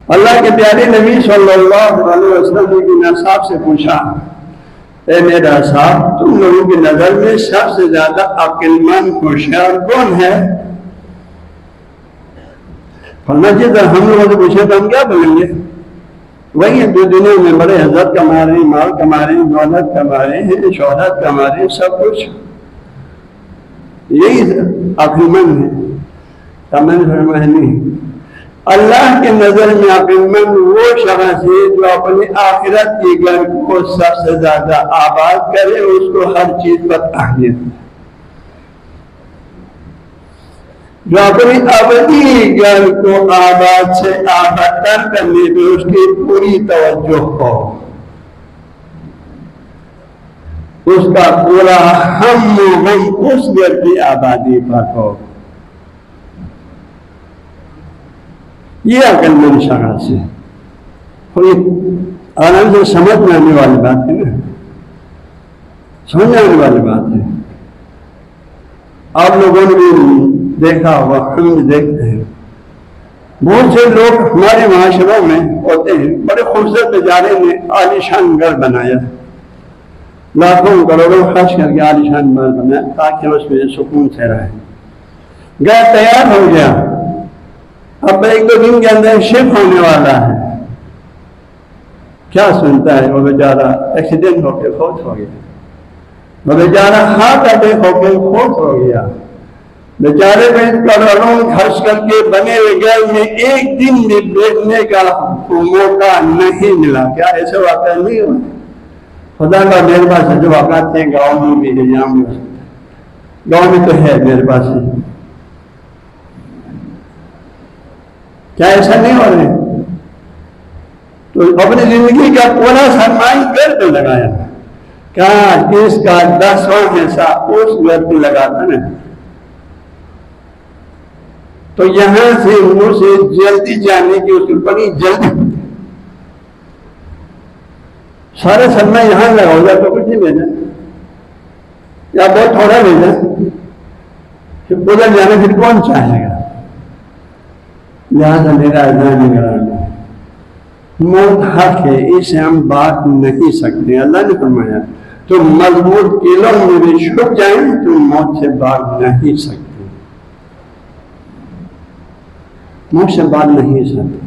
اللہ کے پیارے نبی صلی اللہ علیہ وسلم نے بن صاحب سے پوچھا، اے میرا صاحب، تم لوگوں کی نظر میں سب سے زیادہ عقل مند ہوشیار کون ہے؟ فلنا جی اگر ہم لوگوں سے پوچھے تو ہم کیا بولیں گے؟ وہی جو دنیا میں بڑے عزت کما رہے ہیں، مال کما رہے ہیں، دولت کما رہے ہیں، شہرت کما رہے ہیں، سب کچھ یہی عقل مند ہے۔ تمن فرمایا نہیں، اللہ کے نظر میں عقل مند وہ شخص ہے جو اپنی آخرت کے گھر کو سب سے زیادہ آباد کرے، اس کو ہر چیز پر اہمیت دے، جو اپنی ابدی گھر کو آباد سے آباد تر کرنے پہ اس کی پوری توجہ ہو، اس کا پورا ہم و غم اس گھر کی آبادی پر ہو۔ یہ عقل مند شخص ہے۔ کوئی آرام سے سمجھ میں آنے والی بات ہے نا، سمجھ میں آنے والی بات ہے۔ آپ لوگوں نے بھی دیکھا ہوگا، ہم بھی دیکھتے ہیں، بہت سے لوگ ہمارے معاشروں میں ہوتے ہیں، بڑے خوبصورت نظارے میں عالیشان گھر بنایا، لاکھوں کروڑوں خرچ کر کے عالیشان گھر بنایا تاکہ اس میں سکون سے رہے۔ گھر تیار ہو گیا، اب ایک دو دن کے اندر شفٹ ہونے والا ہے، کیا سنتا ہے وہ بیچارہ ایکسیڈنٹ ہو کے فوت ہو گیا، وہ بیچارہ ہارٹ اٹیک ہو کے فوت ہو گیا، بیچارے میں کروڑوں خرچ کر کے بنے ہوئے گھر میں ایک دن بھی بیٹھنے کا موقع نہیں ملا۔ کیا ایسے واقعہ نہیں ہوا؟ خدا کا میرے پاس جو واقعات تھے گاؤں میں بھی ہے، یہاں بھی ہو سکتا ہے، گاؤں میں تو ہے میرے پاس ہے۔ کیا ایسا نہیں ہو رہا ہے؟ تو اپنی زندگی کا پورا سرمایہ گھر پہ لگایا، کہاں اس کا 10واں حصہ اس گھر پہ لگاتا نا، تو یہاں سے منہ سے جلدی جانے کی اس کی بڑی جلدی، سارے سرمایہ یہاں لگا ہو جائے تو کچھ نہیں بھیجا، یا بہت تھوڑا بھیجا، پھر ادھر جانا پھر کون چاہے گا؟ لہٰذا میرا اذان نگرانی، موت حق ہے، اسے ہم بات نہیں سکتے۔ اللہ نے فرمایا تم مضبوط قلعوں میں بھی چھپ جائیں تم موت سے بات نہیں سکتے، موت سے بات نہیں سکتے۔